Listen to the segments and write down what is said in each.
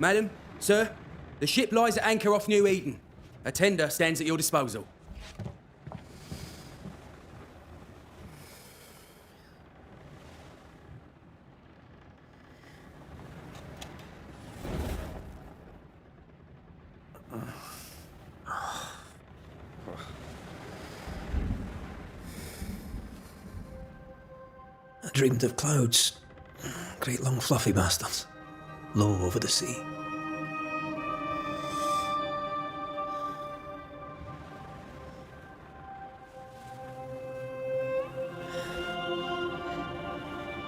Madam, sir, the ship lies at anchor off New Eden. A tender stands at your disposal. I dreamed of clouds. Great long fluffy bastards. Low over the sea.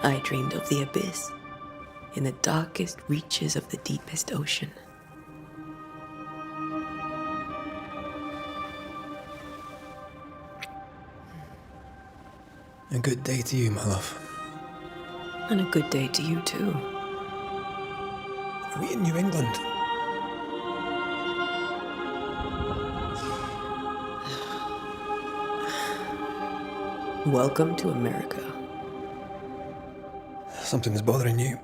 I dreamed of the abyss, in the darkest reaches of the deepest ocean. A good day to you, my love. And a good day to you, too. Are we in New England? Welcome to America. Something's bothering you.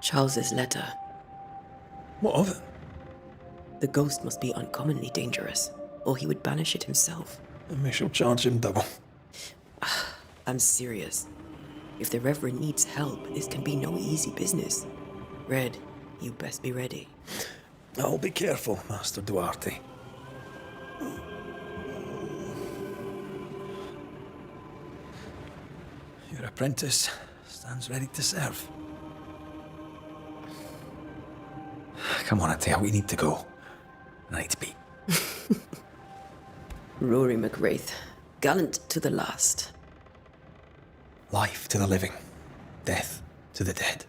Charles's letter. What of it? The ghost must be uncommonly dangerous, or he would banish it himself. And we shall charge him double. I'm serious. If the Reverend needs help, this can be no easy business. Red, you best be ready. I'll be careful, Master Duarte. Your apprentice stands ready to serve. Come on, Antea, we need to go. I need to be. Rory McWraith, gallant to the last. Life to the living, death to the dead.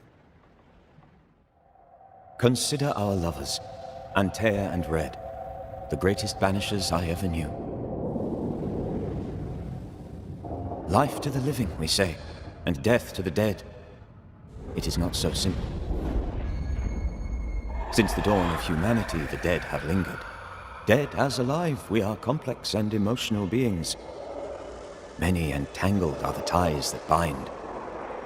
Consider our lovers, Antea and Red, the greatest banishers I ever knew. Life to the living, we say, and death to the dead. It is not so simple. Since the dawn of humanity, the dead have lingered. Dead as alive, we are complex and emotional beings. Many and tangled are the ties that bind.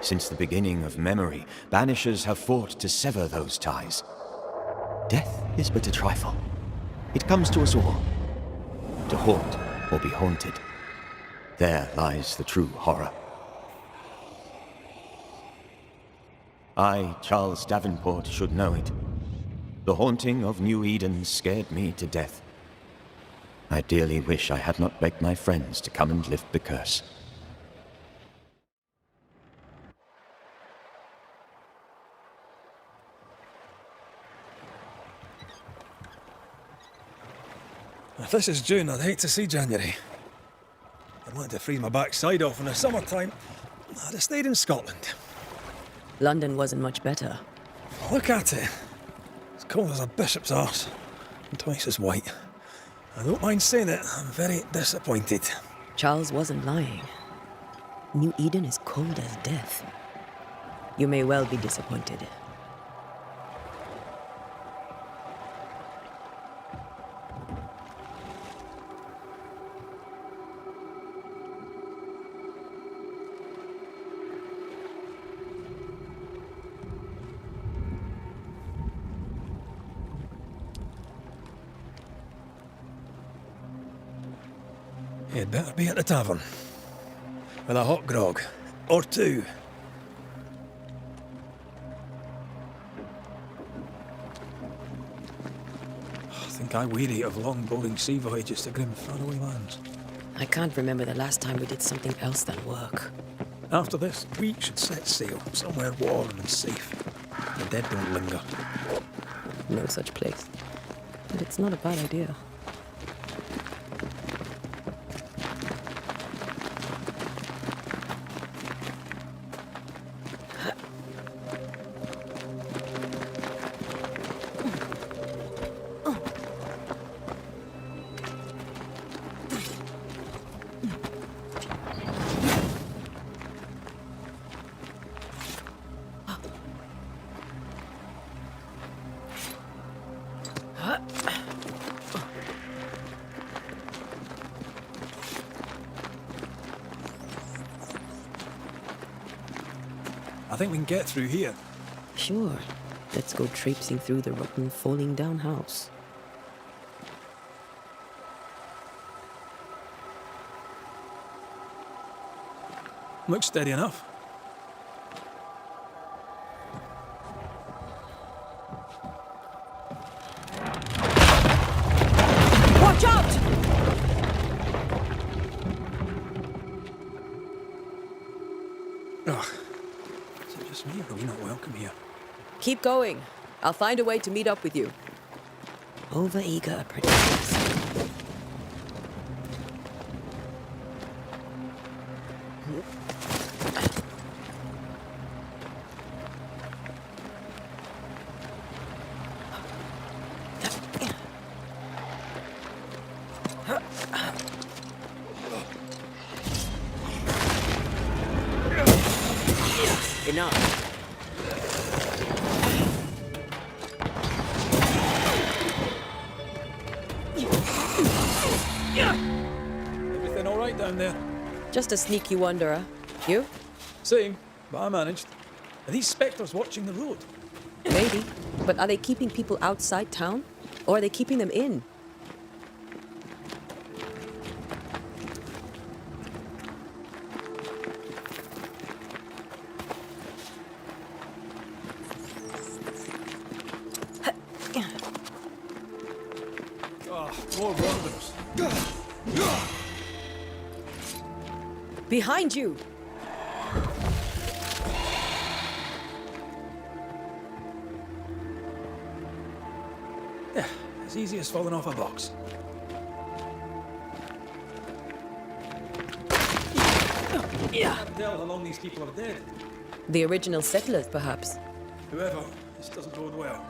Since the beginning of memory, banishers have fought to sever those ties. Death is but a trifle. It comes to us all. To haunt or be haunted. There lies the true horror. I, Charles Davenport, should know it. The haunting of New Eden scared me to death. I dearly wish I had not begged my friends to come and lift the curse. If this is June, I'd hate to see January. I'd want to freeze my backside off in the summertime. I'd have stayed in Scotland. London wasn't much better. Look at it. As cold as a bishop's arse. And twice as white. I don't mind saying it, I'm very disappointed. Charles wasn't lying. New Eden is cold as death. You may well be disappointed. You'd better be at the tavern. With a hot grog. Or two. I think I weary of long, boring sea voyages to grim, faraway lands. I can't remember the last time we did something else than work. After this, we should set sail somewhere warm and safe. The dead don't linger. No such place. But it's not a bad idea. I think we can get through here. Sure. Let's go traipsing through the rotten, falling down house. Looks steady enough. Watch out! Ugh. Is it just me or are we not welcome here? Keep going. I'll find a way to meet up with you. Over-eager apprentices. Enough. Everything all right down there? Just a sneaky wanderer. You? Same, but I managed. Are these spectres watching the road? Maybe. But are they keeping people outside town? Or are they keeping them in? Ah, more wanderers. Behind you! Yeah, as easy as falling off a box. Yeah. Can't tell how long these people are dead. The original settlers, perhaps. Whoever, this doesn't bode well.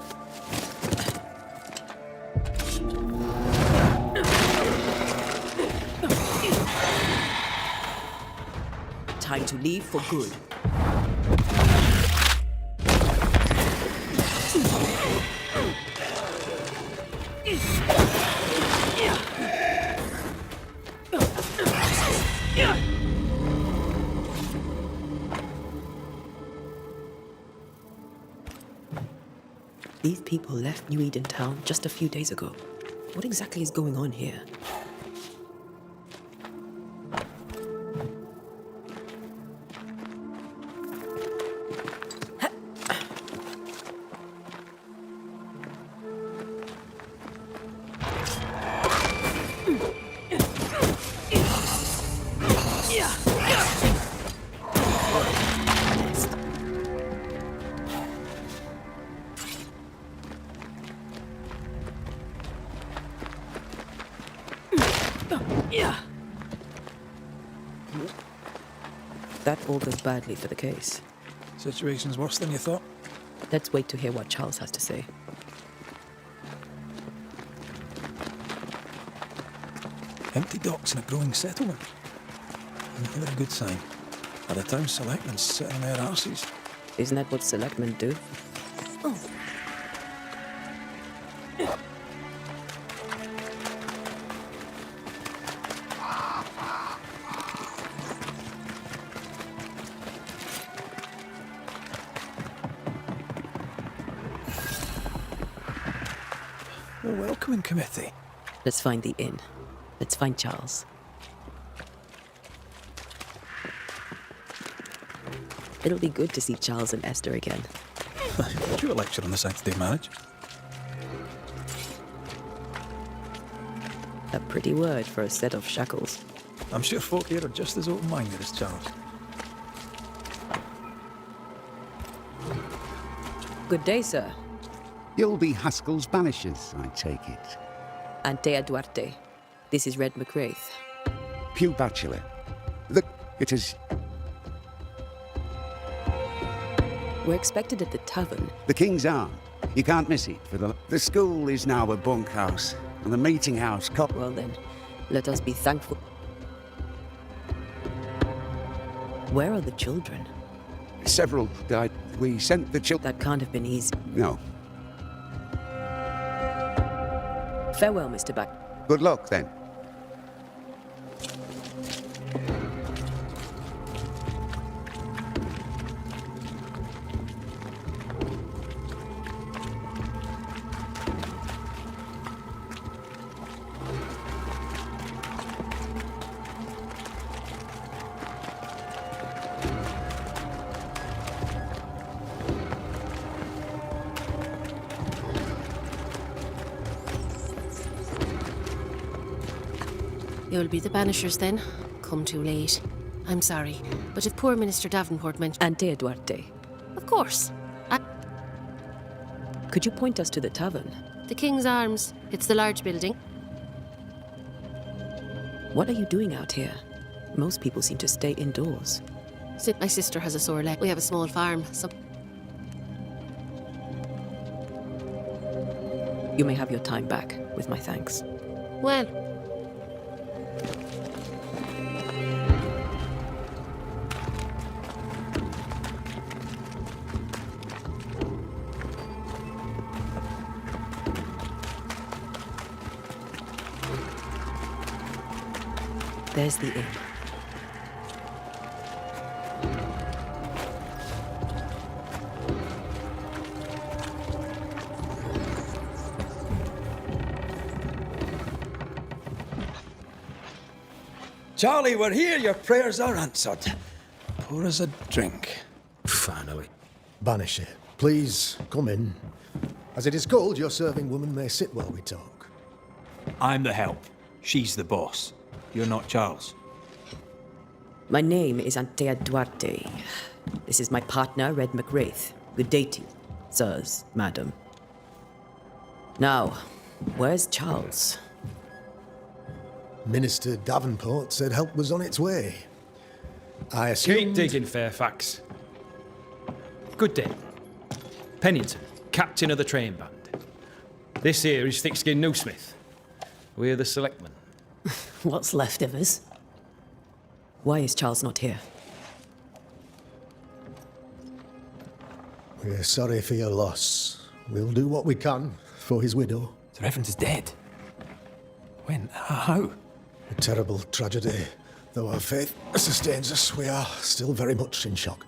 Time to leave for good. These people left New Eden Town just a few days ago. What exactly is going on here? That all goes badly for the case. Situation's worse than you thought. Let's wait to hear what Charles has to say. Empty docks in a growing settlement. Never a good sign. Are the town selectmen sitting on their arses? Isn't that what selectmen do? A welcoming committee. Let's find the inn. Let's find Charles. It'll be good to see Charles and Esther again. Did you a lecture on the Saturday marriage? A pretty word for a set of shackles. I'm sure folk here are just as open-minded as Charles. Good day, sir. You'll be Haskell's Banishers, I take it. Antea Duarte. This is Red Raith. Pew Bachelor. It is... We're expected at the tavern. The King's Arm. You can't miss it. The school is now a bunkhouse, and the meeting house... Well then, let us be thankful. Where are the children? Several died. We sent the children... That can't have been easy. No. Farewell, Mr. Back. Good luck, then. You'll be the Banishers then. Come too late. I'm sorry, but if poor Minister Davenport mentioned... Antea Duarte. Of course. Could you point us to the tavern? The King's Arms. It's the large building. What are you doing out here? Most people seem to stay indoors. My sister has a sore leg. We have a small farm, so... You may have your time back, with my thanks. Well... There's the inn. Charlie, we're here. Your prayers are answered. Pour us a drink. Finally. Banisher, please come in. As it is called, your serving woman may sit while we talk. I'm the help. She's the boss. You're not Charles. My name is Antea Duarte. This is my partner, Red McRaith. Good day to you, sirs, madam. Now, where's Charles? Minister Davenport said help was on its way. I assumed... Keep digging, Fairfax. Good day. Pennington, captain of the train band. This here is Thickskin Newsmith. We're the selectmen. What's left of us? Why is Charles not here? We're sorry for your loss. We'll do what we can for his widow. The Reverend is dead. When? How? A terrible tragedy. Though our faith sustains us, we are still very much in shock.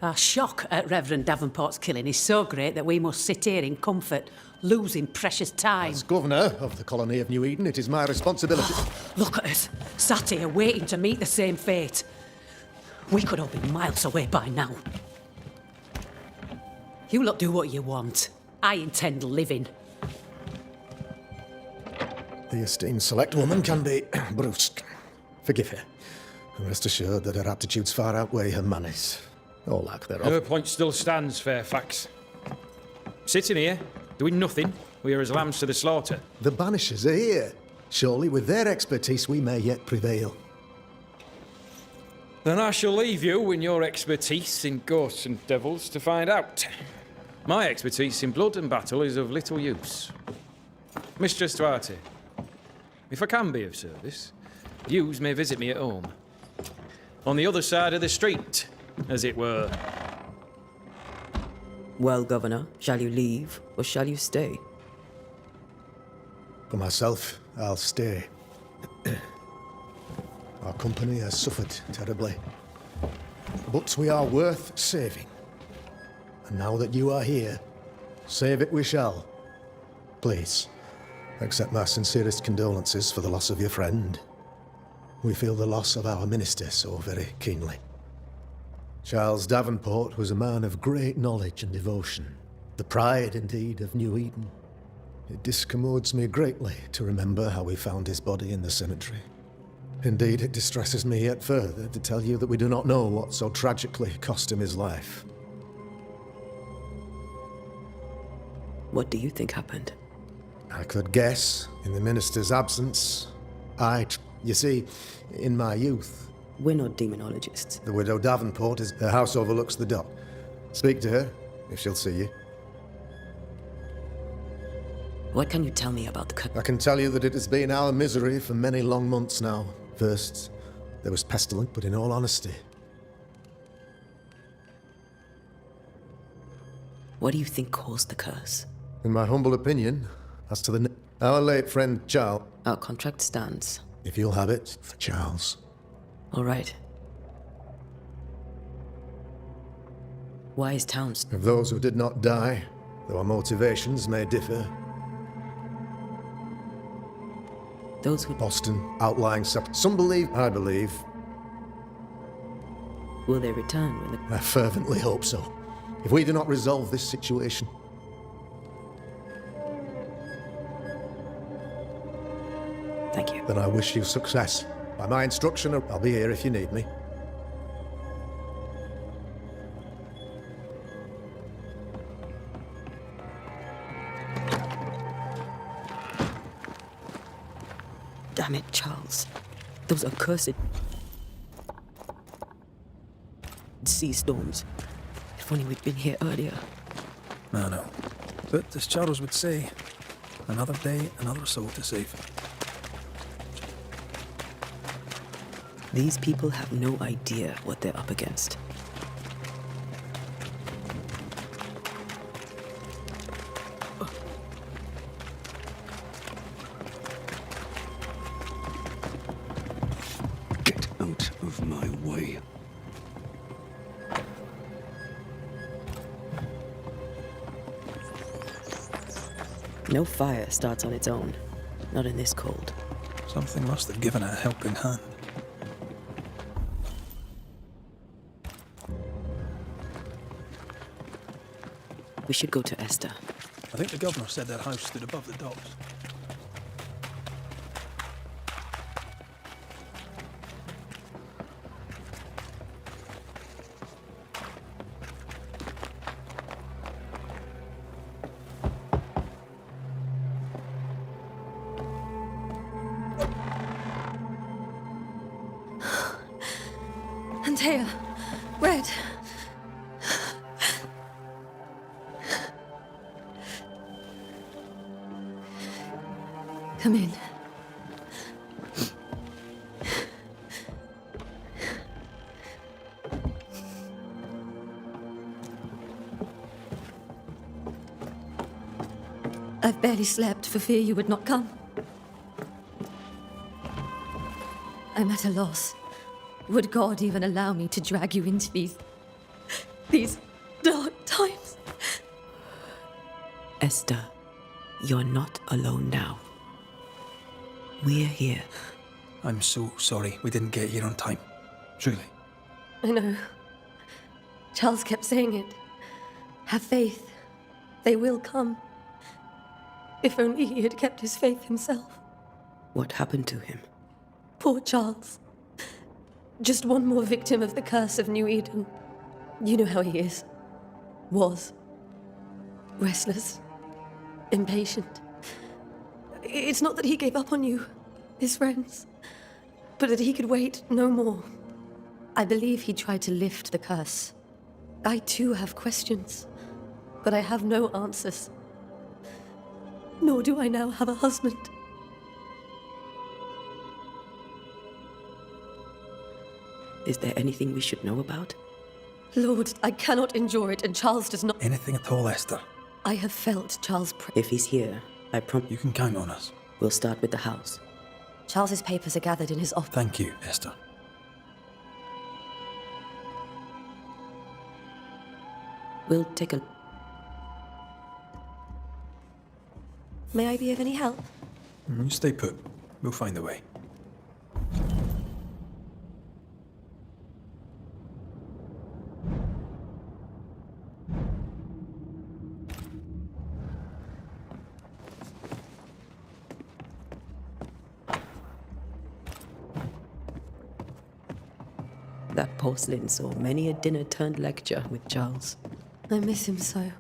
Our shock at Reverend Davenport's killing is so great that we must sit here in comfort, losing precious time. As Governor of the colony of New Eden, it is my responsibility... Look at us, sat here waiting to meet the same fate. We could all be miles away by now. You lot do what you want. I intend living. The esteemed select woman can be brusque. Forgive her. And rest assured that her aptitudes far outweigh her manners. Or lack thereof. Her point still stands, Fairfax. Sitting here, doing nothing, we are as lambs to the slaughter. The Banishers are here. Surely with their expertise we may yet prevail. Then I shall leave you in your expertise in ghosts and devils to find out. My expertise in blood and battle is of little use. Mistress Duarte, if I can be of service, yous may visit me at home. On the other side of the street, as it were. Well, Governor, shall you leave or shall you stay? For myself, I'll stay. Our company has suffered terribly. But we are worth saving. And now that you are here, save it we shall. Please, accept my sincerest condolences for the loss of your friend. We feel the loss of our minister so very keenly. Charles Davenport was a man of great knowledge and devotion, the pride, indeed, of New Eden. It discommodes me greatly to remember how we found his body in the cemetery. Indeed, it distresses me yet further to tell you that we do not know what so tragically cost him his life. What do you think happened? I could guess, in the minister's absence. You see, in my youth... We're not demonologists. The widow Davenport her house overlooks the dock. Speak to her, if she'll see you. What can you tell me about the cut? I can tell you that it has been our misery for many long months now. First, there was pestilence, but in all honesty... What do you think caused the curse? In my humble opinion, as to our late friend Charles... Our contract stands. If you'll have it, for Charles. All right. Why is Towns... Of those who did not die, though our motivations may differ. Those who... Boston, outlying some believe, I believe. Will they return when the... I fervently hope so. If we do not resolve this situation... Thank you. Then I wish you success. By my instruction, I'll be here if you need me. Damn it, Charles. Those accursed sea storms. If only we'd been here earlier. I know. But as Charles would say, another day, another soul to save. These people have no idea what they're up against. Get out of my way. No fire starts on its own. Not in this cold. Something must have given it a helping hand. We should go to Esther. I think the governor said their house stood above the docks. Antea, Red. Come in. I've barely slept for fear you would not come. I'm at a loss. Would God even allow me to drag you into these dark times? Esther, you're not alone now. We're here. I'm so sorry we didn't get here on time. Truly. I know. Charles kept saying it. Have faith. They will come. If only he had kept his faith himself. What happened to him? Poor Charles. Just one more victim of the curse of New Eden. You know how he is. Was. Restless. Impatient. It's not that he gave up on you, his friends, but that he could wait no more. I believe he tried to lift the curse. I too have questions, but I have no answers. Nor do I now have a husband. Is there anything we should know about? Lord, I cannot endure it, and Charles does not. Anything at all, Esther. I have felt Charles If he's here, I promise. You can count on us. We'll start with the house. Charles's papers are gathered in his office. Thank you, Esther. We'll take a... May I be of any help? You stay put. We'll find a way. That porcelain saw many a dinner-turned-lecture with Charles. I miss him so.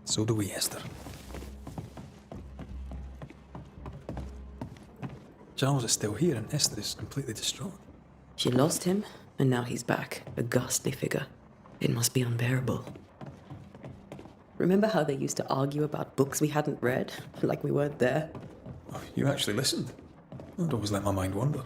So do we, Esther. Charles is still here and Esther is completely distraught. She lost him, and now he's back, a ghastly figure. It must be unbearable. Remember how they used to argue about books we hadn't read, like we weren't there? Oh, you actually listened. I'd always let my mind wander.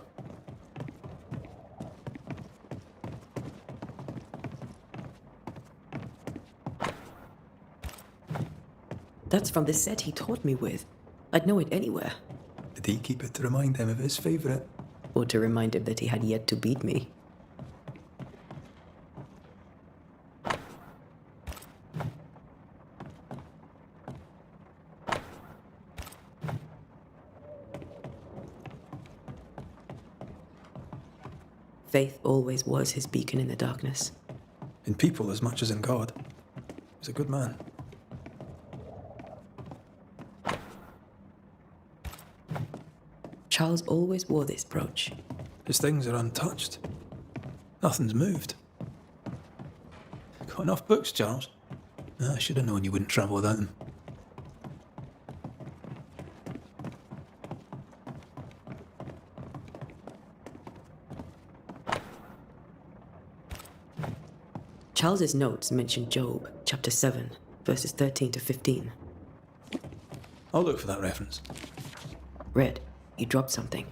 That's from the set he taught me with. I'd know it anywhere. Did he keep it to remind him of his favourite? Or to remind him that he had yet to beat me. Faith always was his beacon in the darkness. In people as much as in God. He's a good man. Charles always wore this brooch. His things are untouched. Nothing's moved. Got enough books, Charles? I should have known you wouldn't travel without them. Charles's notes mention Job, chapter 7, verses 13 to 15. I'll look for that reference. Red, you dropped something.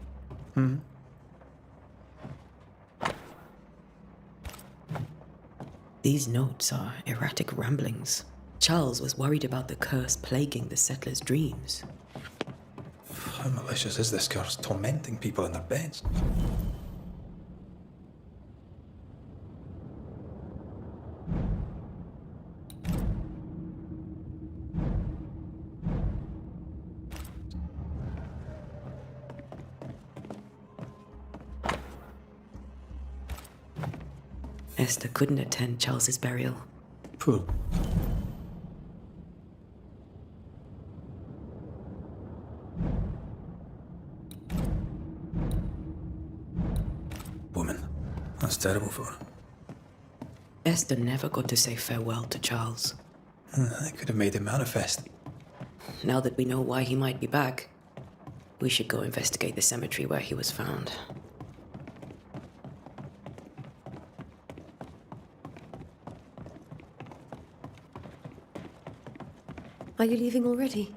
These notes are erratic ramblings. Charles was worried about the curse plaguing the settlers' dreams. How malicious is this curse, tormenting people in their beds? Esther couldn't attend Charles's burial. Poor. Woman. That's terrible for her. Esther never got to say farewell to Charles. That could have made him manifest. Now that we know why he might be back, we should go investigate the cemetery where he was found. Are you leaving already?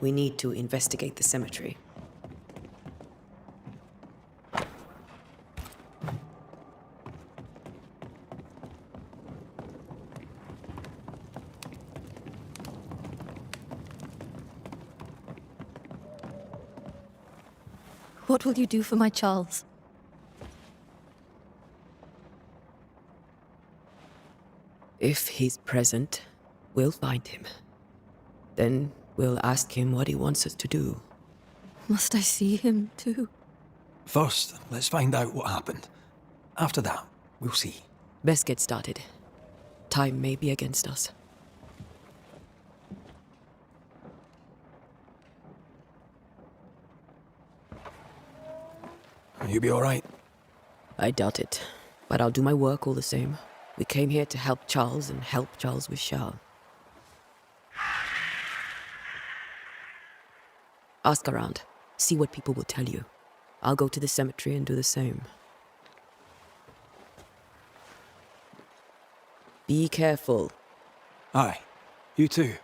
We need to investigate the cemetery. What will you do for my Charles? If he's present, we'll find him. Then we'll ask him what he wants us to do. Must I see him too? First, let's find out what happened. After that, we'll see. Best get started. Time may be against us. You be all right? I doubt it, but I'll do my work all the same. We came here to help Charles and help Charles with Charles. Ask around. See what people will tell you. I'll go to the cemetery and do the same. Be careful. Aye. You too.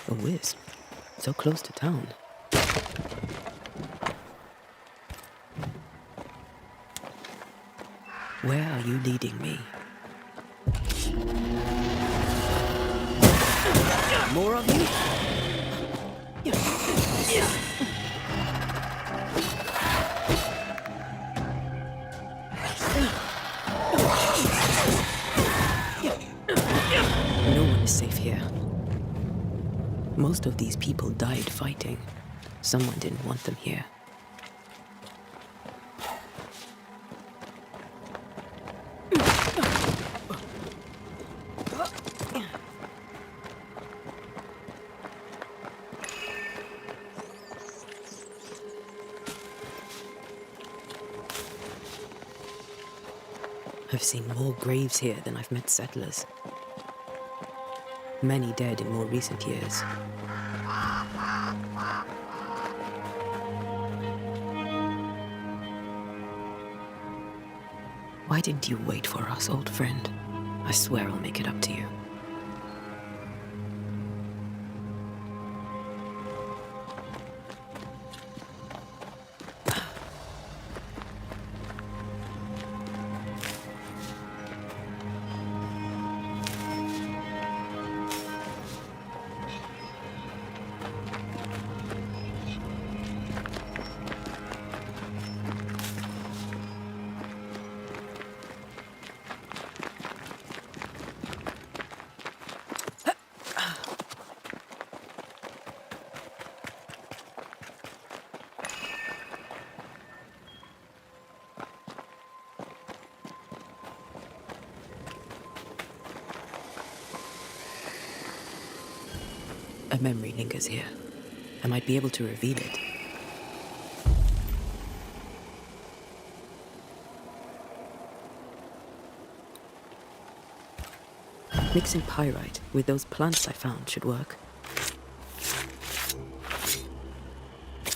A whiz. So close to town. Where are you leading me? More of you? No one is safe here. Most of these people died fighting. Someone didn't want them here. I've seen more graves here than I've met settlers. Many dead in more recent years. Why didn't you wait for us, old friend? I swear I'll make it up to you. memory lingers here. I might be able to reveal it. Mixing pyrite with those plants I found should work.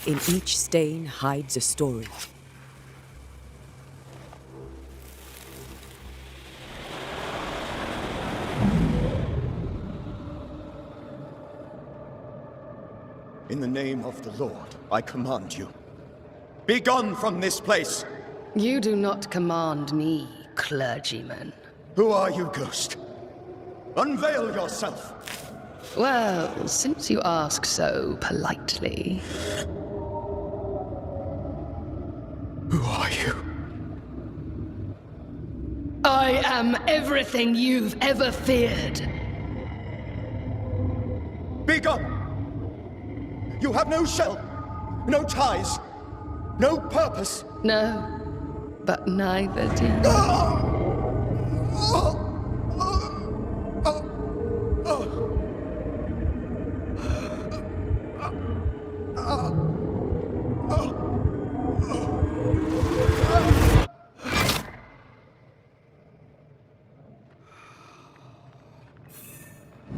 In each stain hides a story. In the name of the Lord, I command you. Be gone from this place! You do not command me, clergyman. Who are you, ghost? Unveil yourself! Well, since you ask so politely... Who are you? I am everything you've ever feared. Be gone! You have no shell, no ties, no purpose. No, but neither do you.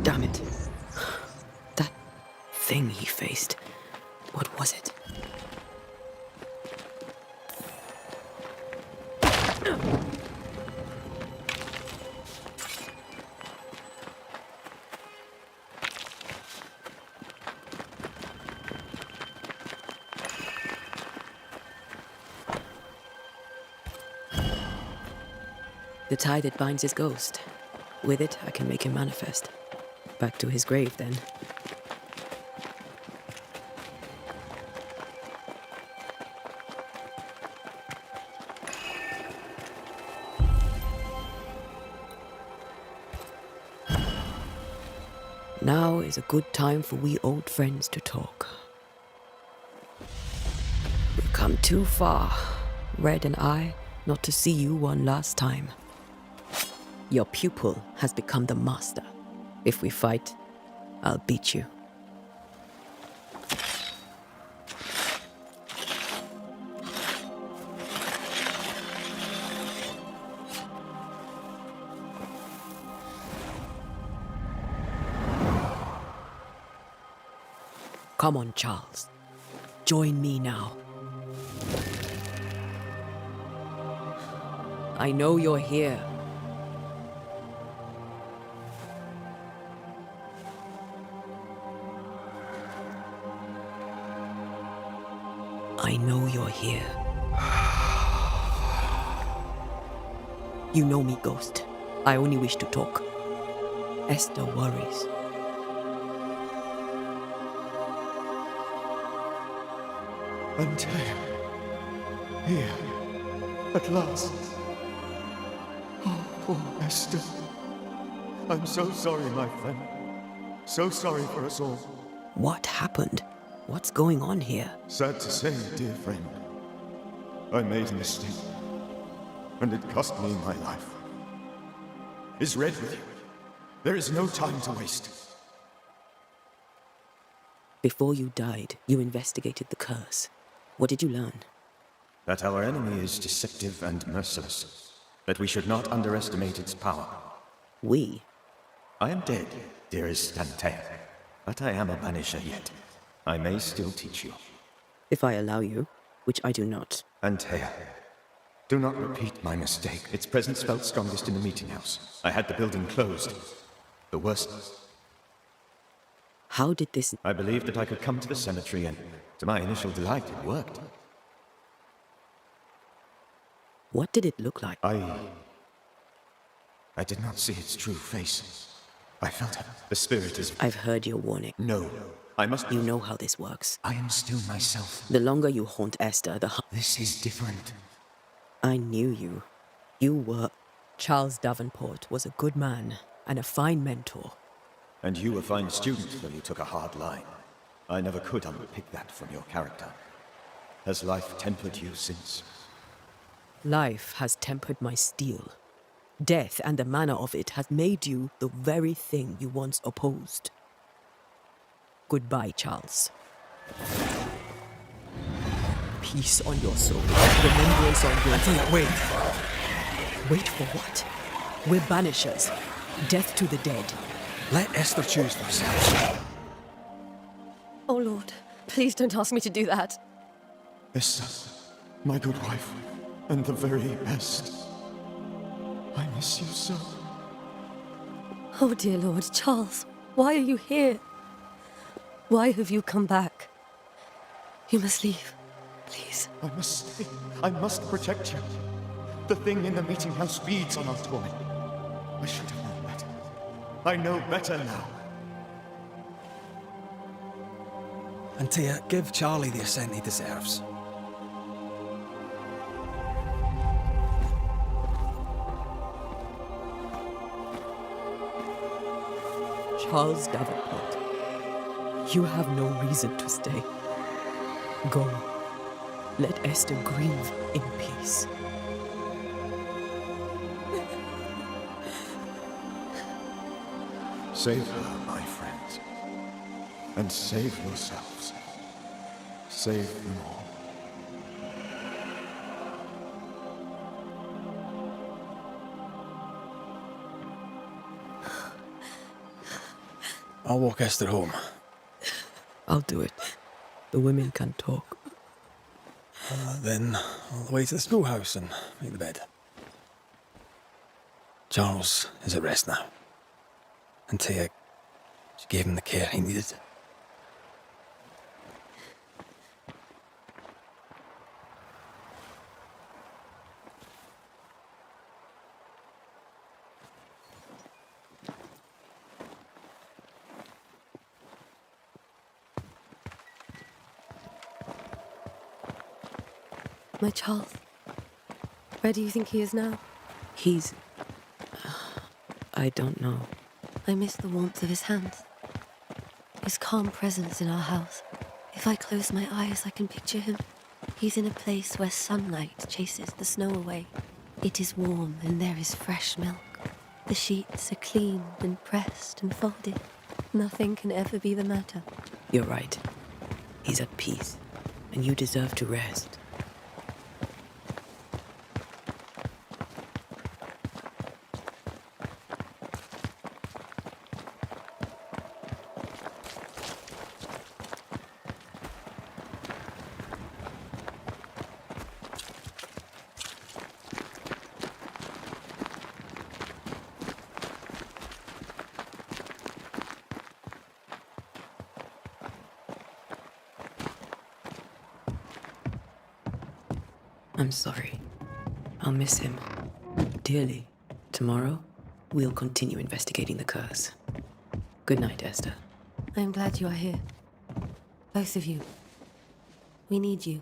Damn it. That thing he faced. What was it? The tie that binds his ghost. With it, I can make him manifest. Back to his grave, then. Now is a good time for we old friends to talk. We've come too far, Red and I, not to see you one last time. Your pupil has become the master. If we fight, I'll beat you. Come on, Charles. Join me now. I know you're here. I know you're here. You know me, Ghost. I only wish to talk. Esther worries. Antea. Here. At last. Oh, poor Esther. I'm so sorry, my friend. So sorry for us all. What happened? What's going on here? Sad to say, dear friend. I made a mistake. And it cost me my life. Is Red with you? There is no time to waste. Before you died, you investigated the curse. What did you learn? That our enemy is deceptive and merciless. That we should not underestimate its power. We? I am dead, dearest Antea. But I am a Banisher yet. I may still teach you. If I allow you, which I do not. Antea, do not repeat my mistake. Its presence felt strongest in the meeting house. I had the building closed. The worst... How did this... I believed that I could come to the cemetery, and to my initial delight, it worked. What did it look like? I did not see its true face. I felt it. The spirit is... I've heard your warning. No. I must... You know how this works. I am still myself. The longer you haunt Esther, the... This is different. I knew you. You were... Charles Davenport was a good man and a fine mentor. And you a fine student, though you took a hard line. I never could unpick that from your character. Has life tempered you since? Life has tempered my steel. Death and the manner of it has made you the very thing you once opposed. Goodbye, Charles. Peace on your soul. Remembrance on your soul. Wait. Wait for what? We're banishers. Death to the dead. Let Esther choose for herself. Oh, Lord, please don't ask me to do that. Esther, my good wife, and the very best. I miss you so. Oh, dear Lord, Charles, why are you here? Why have you come back? You must leave, please. I must stay. I must protect you. The thing in the meeting house feeds on our toy. I should have known better. I know better now. Antea, give Charlie the ascent he deserves. Charles Davenport, you have no reason to stay. Go. Let Esther grieve in peace. Save her, my friends. And save yourselves. Save them all. I'll walk Esther home. I'll do it. The women can talk. Then all the way to the schoolhouse and make the bed. Charles is at rest now. Antea, she gave him the care he needed. My Charles, where do you think he is now? He's... I don't know. I miss the warmth of his hands. His calm presence in our house. If I close my eyes, I can picture him. He's in a place where sunlight chases the snow away. It is warm and there is fresh milk. The sheets are cleaned and pressed and folded. Nothing can ever be the matter. You're right. He's at peace, and you deserve to rest. I'm sorry. I'll miss him dearly. Tomorrow, we'll continue investigating the curse. Good night, Esther. I'm glad you are here. Both of you. We need you.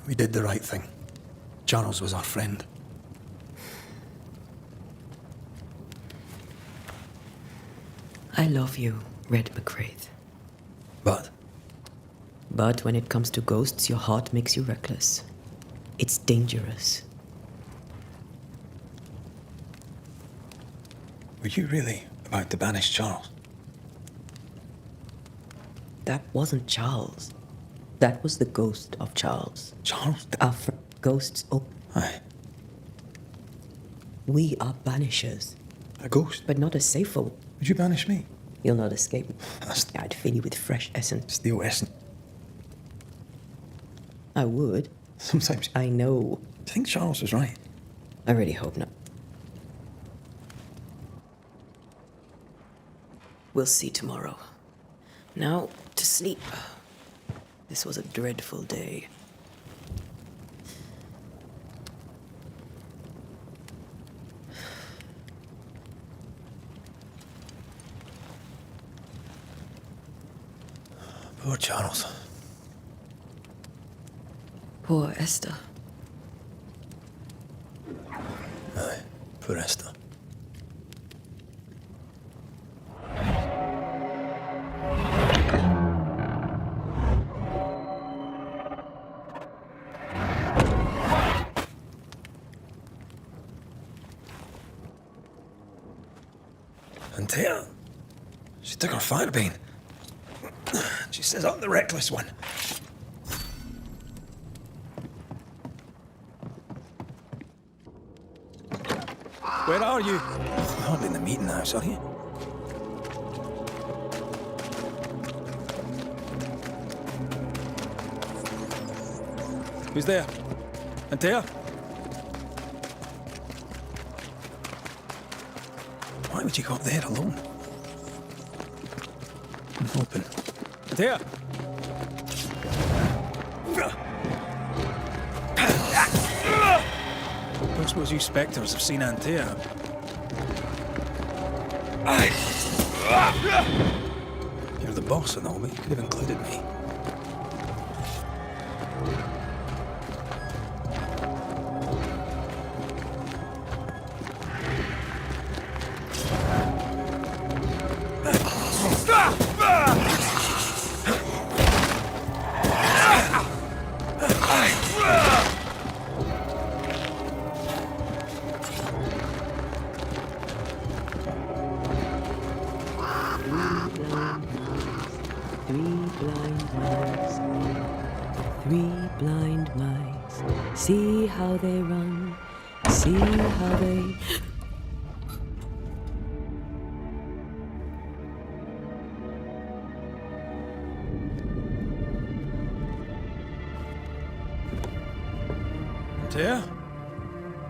We did the right thing. Charles was our friend. I love you, Red McWraith. But when it comes to ghosts, your heart makes you reckless. It's dangerous. were you really about to banish Charles? That wasn't Charles. That was the ghost of Charles. Charles? Our ghosts. Oh. Aye. We are banishers. A ghost? But not a safer one. Would you banish me? You'll not escape. That's... I'd fill you with fresh essence. Steel essence. I would. Sometimes. I know. Do you think Charles was right? I really hope not. We'll see tomorrow. Now, to sleep. This was a dreadful day. Poor Charles. Poor Esther. Aye, poor Esther. Antea, she took her firebane. She says I'm the reckless one. Where are you? I'm in the meeting now, sorry. Who's there? Antea? Why would you go up there alone? I'm open. Antea? Don't suppose you spectres have seen Antea? You're the boss and all, but you could have included me. Three blind mice, see how they run, see how they... Antea?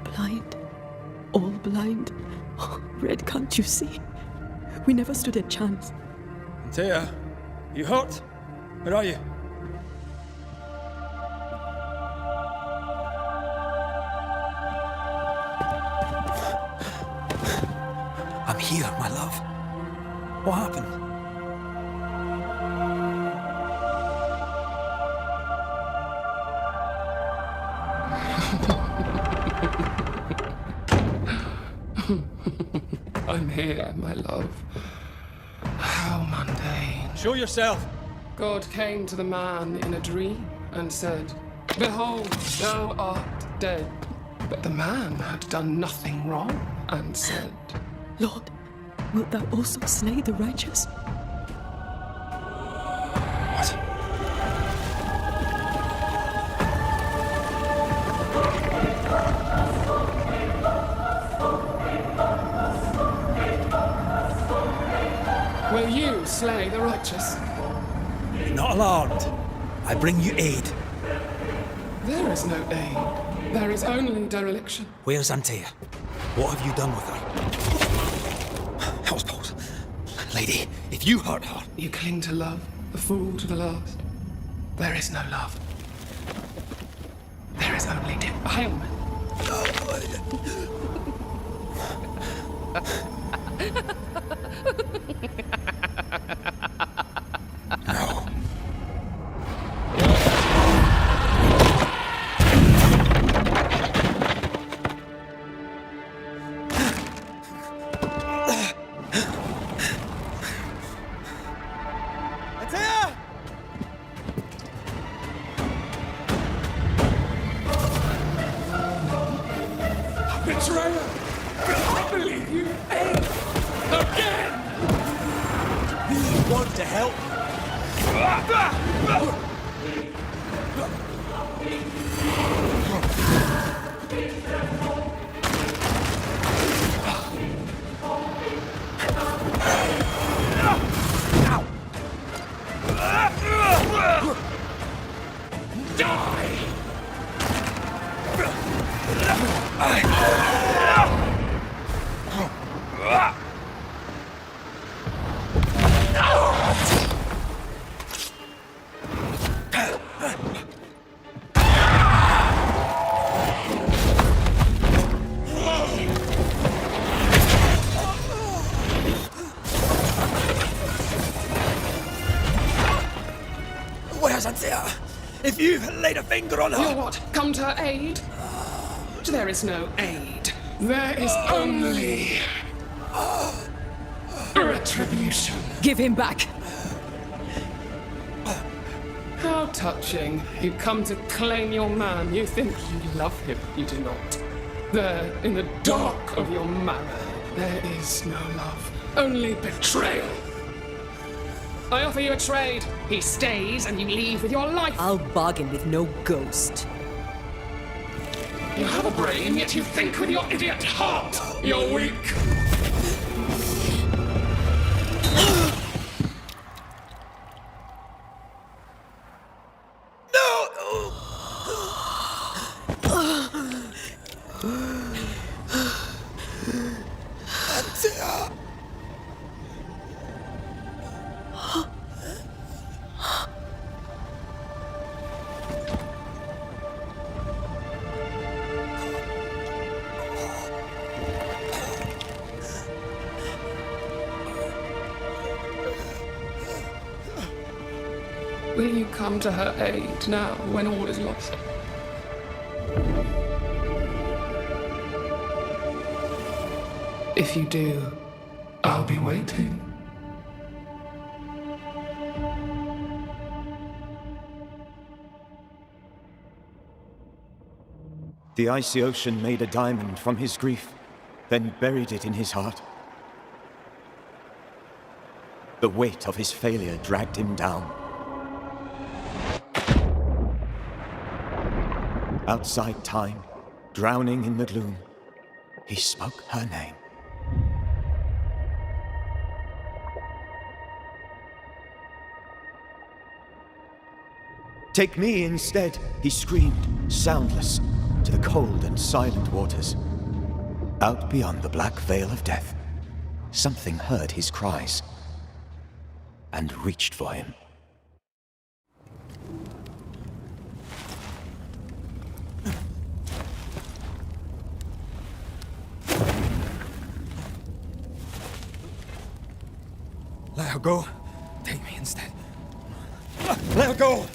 Blind. All blind. Oh, Red, can't you see? We never stood a chance. Antea? You hurt? Where are you? I'm here, my love. What happened? I'm here, my love. How mundane. Show yourself! God came to the man in a dream and said, "Behold, thou art dead." But the man had done nothing wrong and said, Lord, wilt thou also slay the righteous? What? "Will you slay the righteous?" Be not alarmed. I bring you aid. There is no aid. There is only dereliction. Where's Antea? What have you done with her? Hellsballs. Lady, if you hurt her... You cling to love, the fool to the last. There is no love. There is only defilement. No. Betrayer! I believe you failed again! has, Antea. If you've laid a finger on her... You'll what? Come to her aid? There is no aid. There is only... retribution. Give him back. How touching. You come to claim your man. You think you love him. You do not. There, in the dark of your manor, there is no love. Only betrayal. I offer you a trade. He stays and you leave with your life. I'll bargain with no ghost. You have a brain, yet you think with your idiot heart. You're weak. Will you come to her aid now, when all is lost? If you do, I'll be waiting. The icy ocean made a diamond from his grief, then buried it in his heart. The weight of his failure dragged him down. Outside time, drowning in the gloom, he spoke her name. Take me instead, he screamed, soundless, to the cold and silent waters. Out beyond the black veil of death, something heard his cries and reached for him. Let her go. Take me instead. Let her go!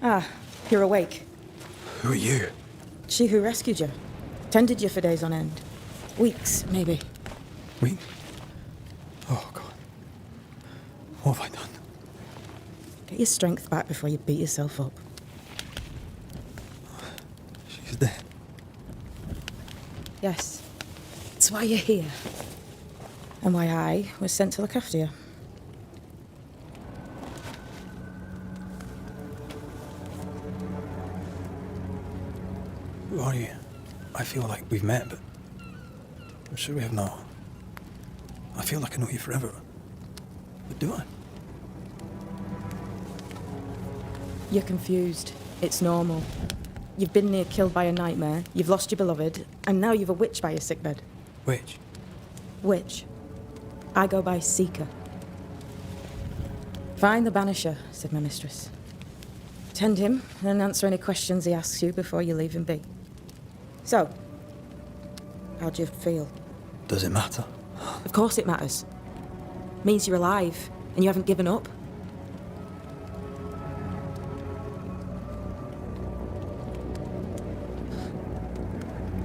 Ah, you're awake. Who are you? She who rescued you. Tended you for days on end. Weeks, maybe. Weeks? Oh, God. What have I done? Get your strength back before you beat yourself up. She's dead. Yes. That's why you're here. And why I was sent to look after you. Who are you? I feel like we've met, but I'm sure we have not. I feel like I know you forever. But do I? You're confused. It's normal. You've been near killed by a nightmare, you've lost your beloved, and now you've a witch by your sickbed. Witch? Witch. I go by Seeker. Find the Banisher, said my mistress. Tend him, and answer any questions he asks you before you leave him be. So, how do you feel? Does it matter? Of course it matters. Means you're alive, and you haven't given up.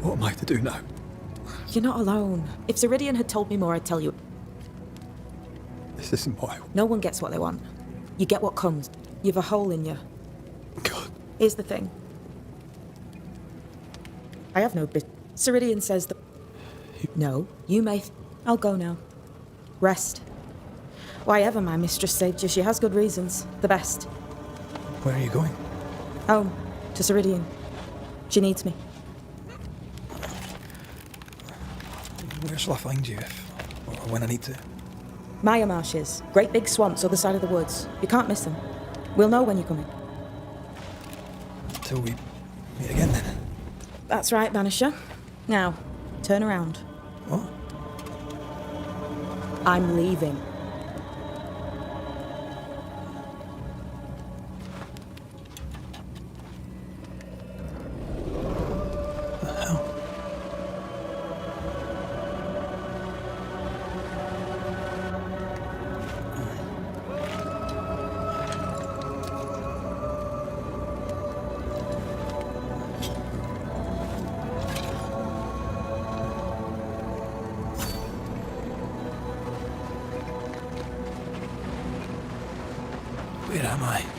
What am I to do now? You're not alone. If Ceridian had told me more, I'd tell you. This isn't what I... No one gets what they want. You get what comes. You've a hole in you. God. Here's the thing. I have no Ceridian says that... No, you may... I'll go now. Rest. Why ever my mistress saved you, she has good reasons. The best. Where are you going? Home. To Ceridian. She needs me. Where shall I find you or when I need to? Maya Marshes. Great big swamps, other side of the woods. You can't miss them. We'll know when you're coming. Until we meet again, then. That's right, Banisher. Now, turn around. What? I'm leaving. Where am I?